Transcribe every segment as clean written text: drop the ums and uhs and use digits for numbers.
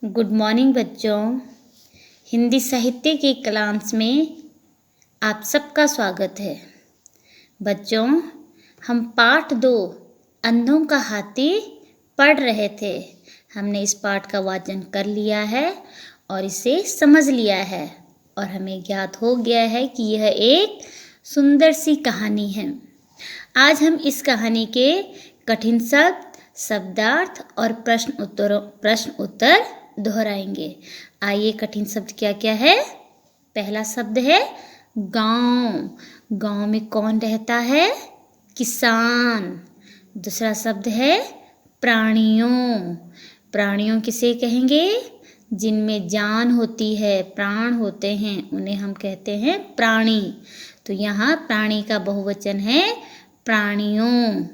Good morning बच्चों। हिंदी साहित्य के क्लास में आप सबका स्वागत है। बच्चों, हम पाठ 2 अंधों का हाथी पढ़ रहे थे। हमने इस पाठ का वाचन कर लिया है और इसे समझ लिया है और हमें ज्ञात हो गया है कि यह एक सुंदर सी कहानी है। आज हम इस कहानी के कठिन शब्द, शब्दार्थ और प्रश्न उत्तर दोहराएंगे। आइए, कठिन शब्द क्या क्या है। पहला शब्द है गांव। गांव में कौन रहता है? किसान। दूसरा शब्द है प्राणियों। प्राणियों किसे कहेंगे? जिनमें जान होती है, प्राण होते हैं, उन्हें हम कहते हैं प्राणी। तो यहाँ प्राणी का बहुवचन है प्राणियों।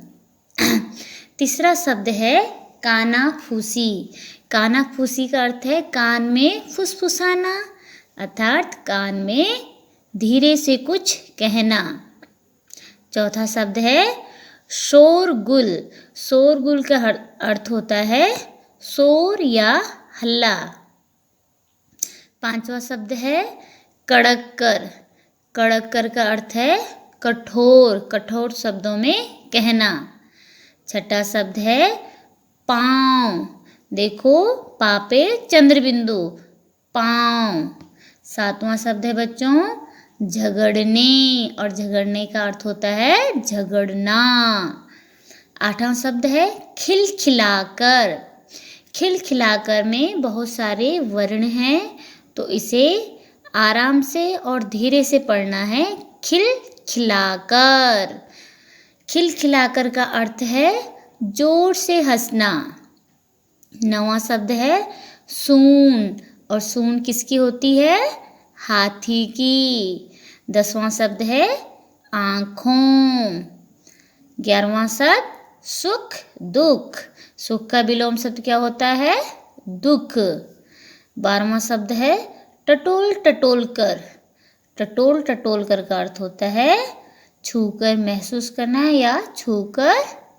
तीसरा शब्द है कानाफूसी। कानाफूसी का अर्थ है कान में फुसफुसाना, अर्थात कान में धीरे से कुछ कहना। चौथा शब्द है शोरगुल। शोरगुल का अर्थ होता है शोर या हल्ला। पांचवा शब्द है कड़क्कर। कड़क्कर का अर्थ है कठोर, कठोर शब्दों में कहना। छठा शब्द है पाँव। देखो, पा पे चंद्र बिंदु, पाँव। सातवां शब्द है बच्चों झगड़ने, और झगड़ने का अर्थ होता है झगड़ना। आठवां शब्द है खिलखिलाकर। खिलखिलाकर में बहुत सारे वर्ण हैं, तो इसे आराम से और धीरे से पढ़ना है। खिलखिलाकर। खिलखिलाकर का अर्थ है जोर से हंसना। नौवां शब्द है सूंड, और सूंड किसकी होती है? हाथी की। 10वां शब्द है आँखों। 11वां शब्द सुख दुख। सुख का विलोम शब्द क्या होता है? दुख। 12वां शब्द है टटोल टटोल कर। टटोल टटोल कर का अर्थ होता है छूकर महसूस करना या छूकर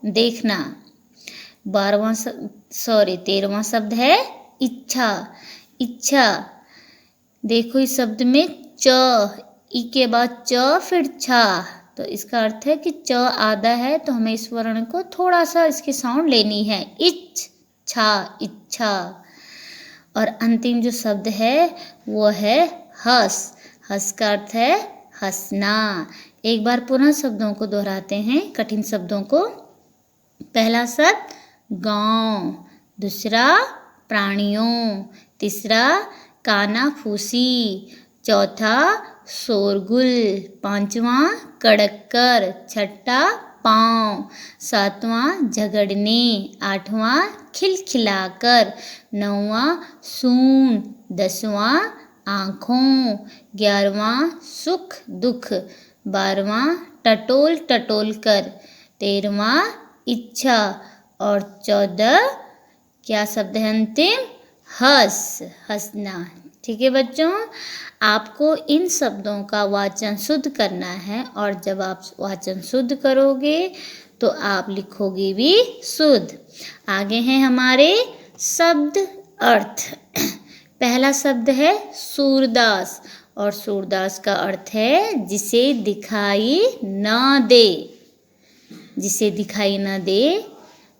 देखना। 13वां शब्द है इच्छा। इच्छा, देखो इस शब्द में च, ई के बाद च फिर छा, तो इसका अर्थ है कि च आधा है, तो हमें इस वर्ण को थोड़ा सा इसकी साउंड लेनी है। इच्छा, इच्छा। और अंतिम जो शब्द है वो है हंस। हंस का अर्थ है हंसना। एक बार पुनः शब्दों को दोहराते हैं, कठिन शब्दों को। पहला शब्द गांव, दूसरा प्राणियों, तीसरा कानाफूसी, चौथा शोरगुल, पांचवा कड़क्कर, छठा पाँव, सातवां झगड़ने, आठवां खिलखिलाकर, नौवां सूंड, 10वां आँखों, 11वां सुख दुख, 12वां टटोल टटोल कर, 13वां इच्छा, और 14 क्या शब्द है अंतिम? हंस, हंसना। ठीक है बच्चों, आपको इन शब्दों का वाचन शुद्ध करना है, और जब आप वाचन शुद्ध करोगे तो आप लिखोगे भी शुद्ध। आगे हैं हमारे शब्द अर्थ। पहला शब्द है सूरदास, और सूरदास का अर्थ है जिसे दिखाई न दे। जिसे दिखाई न दे,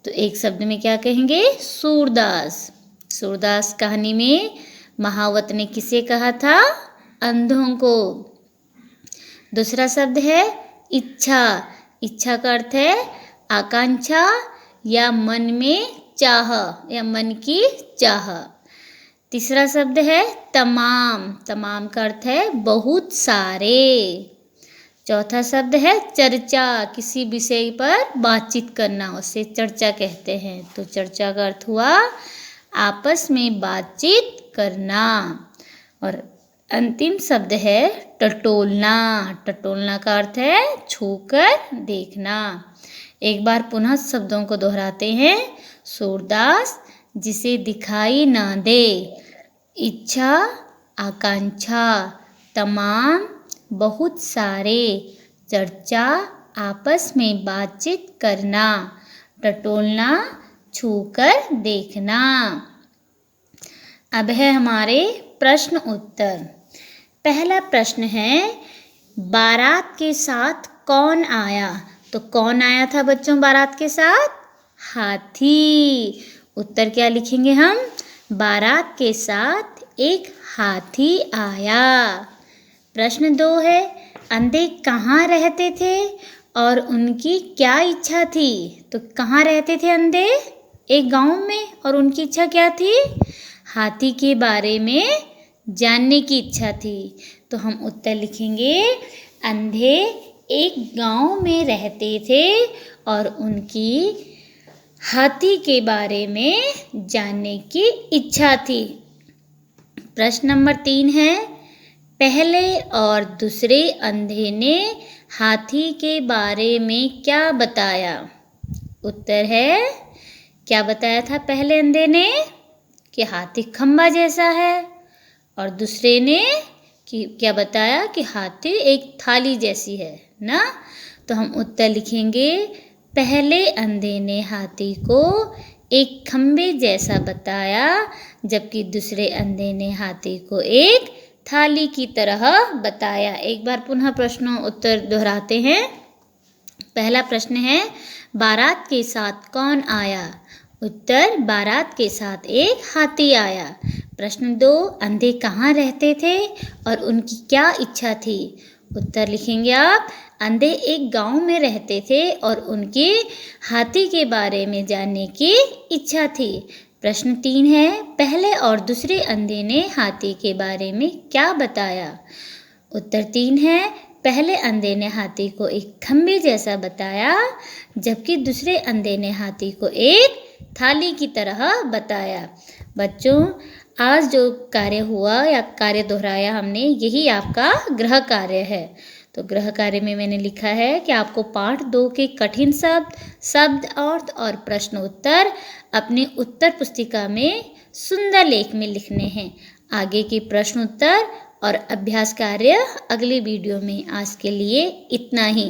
तो एक शब्द में क्या कहेंगे? सूरदास। सूरदास कहानी में महावत ने किसे कहा था? अंधों को। दूसरा शब्द है इच्छा। इच्छा का अर्थ है आकांक्षा या मन में चाह, या मन की चाह। तीसरा शब्द है तमाम। तमाम का अर्थ है बहुत सारे। चौथा शब्द है चर्चा। किसी विषय पर बातचीत करना, उसे चर्चा कहते हैं। तो चर्चा का अर्थ हुआ आपस में बातचीत करना। और अंतिम शब्द है टटोलना। टटोलना का अर्थ है छूकर देखना। एक बार पुनः शब्दों को दोहराते हैं। सूरदास जिसे दिखाई ना दे, इच्छा आकांक्षा, तमाम बहुत सारे, चर्चा आपस में बातचीत करना, टटोलना छूकर देखना। अब है हमारे प्रश्न उत्तर। पहला प्रश्न है, बारात के साथ कौन आया? तो कौन आया था बच्चों बारात के साथ? हाथी। उत्तर क्या लिखेंगे हम? बारात के साथ एक हाथी आया। प्रश्न 2 है, अंधे कहाँ रहते थे और उनकी क्या इच्छा थी? तो कहाँ रहते थे अंधे? एक गांव में, और उनकी इच्छा क्या थी? हाथी के बारे में जानने की इच्छा थी। तो हम उत्तर लिखेंगे, अंधे एक गांव में रहते थे और उनकी हाथी के बारे में जानने की इच्छा थी। प्रश्न नंबर 3 है, पहले और दूसरे अंधे ने हाथी के बारे में क्या बताया? उत्तर है, क्या बताया था पहले अंधे ने? कि हाथी खंबा जैसा है, और दूसरे ने कि क्या बताया? कि हाथी एक थाली जैसी है ना। तो हम उत्तर लिखेंगे, पहले अंधे ने हाथी को एक खंबे जैसा बताया, जबकि दूसरे अंधे ने हाथी को एक थाली की तरह बताया। एक बार पुनः प्रश्न उत्तर दोहराते हैं। पहला प्रश्न है, बारात के साथ कौन आया? उत्तर, बारात के साथ एक हाथी आया। प्रश्न 2, अंधे कहाँ रहते थे और उनकी क्या इच्छा थी? उत्तर लिखेंगे आप, अंधे एक गांव में रहते थे और उनके हाथी के बारे में जानने की इच्छा थी। प्रश्न 3 है, पहले और दूसरे अंधे ने हाथी के बारे में क्या बताया? उत्तर 3 है, पहले अंधे ने हाथी को एक खंबे जैसा बताया, जबकि दूसरे अंधे ने हाथी को एक थाली की तरह बताया। बच्चों, आज जो कार्य हुआ या कार्य दोहराया हमने, यही आपका गृह कार्य है। तो गृह कार्य में मैंने लिखा है कि आपको पाठ 2 के कठिन शब्द अर्थ और प्रश्न उत्तर अपनी उत्तर पुस्तिका में सुंदर लेख में लिखने हैं। आगे के प्रश्न उत्तर और अभ्यास कार्य अगले वीडियो में। आज के लिए इतना ही।